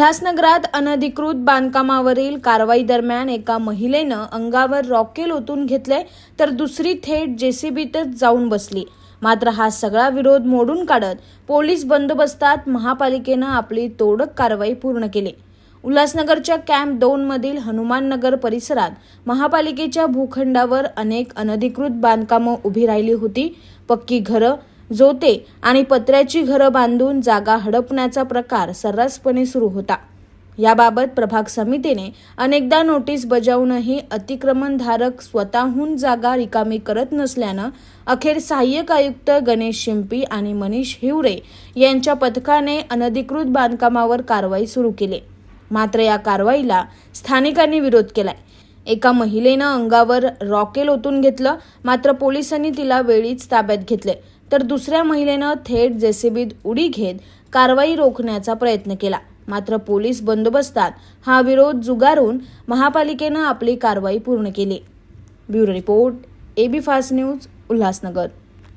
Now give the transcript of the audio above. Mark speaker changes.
Speaker 1: उल्हासनगरात अनधिकृत बांधकामावरील कारवाई दरम्यान एका महिलेनं अंगावर रॉकेल ओतून घेतले तर दुसरी थेट जेसीबीतच जाऊन बसली। मात्र हा सगळा विरोध मोडून काढत पोलीस बंदोबस्तात महापालिकेनं आपली तोडक कारवाई पूर्ण केली। उल्हासनगरच्या कॅम्प 2 मधील हनुमान नगर परिसरात महापालिकेच्या भूखंडावर अनेक अनधिकृत बांधकामं उभी राहिली होती। पक्की घरं, जोते आणि पत्र्याची घरं बांधून जागा हडपण्याचा प्रकार सर्रासपणे सुरू होता। याबाबत प्रभाग समितीने अनेकदा नोटीस बजावूनही अतिक्रमणधारक स्वतःहून जागा रिकामी करत नसल्यानं अखेर सहाय्यक आयुक्त गणेश शिंपी आणि मनीष हिवरे यांच्या पथकाने अनधिकृत बांधकामावर कारवाई सुरू केली। मात्र या कारवाईला स्थानिकांनी विरोध केलाय। एका महिलेनं अंगावर रॉकेल ओतून घेतलं, मात्र पोलिसांनी तिला वेळीच ताब्यात घेतले, तर दुसऱ्या महिलेनं थेट जेसीबीत उडी घेत कारवाई रोखण्याचा प्रयत्न केला। मात्र पोलीस बंदोबस्तात हा विरोध जुगारून महापालिकेनं आपली कारवाई पूर्ण केली। Bureau report, AB fast news, Ulhasnagar.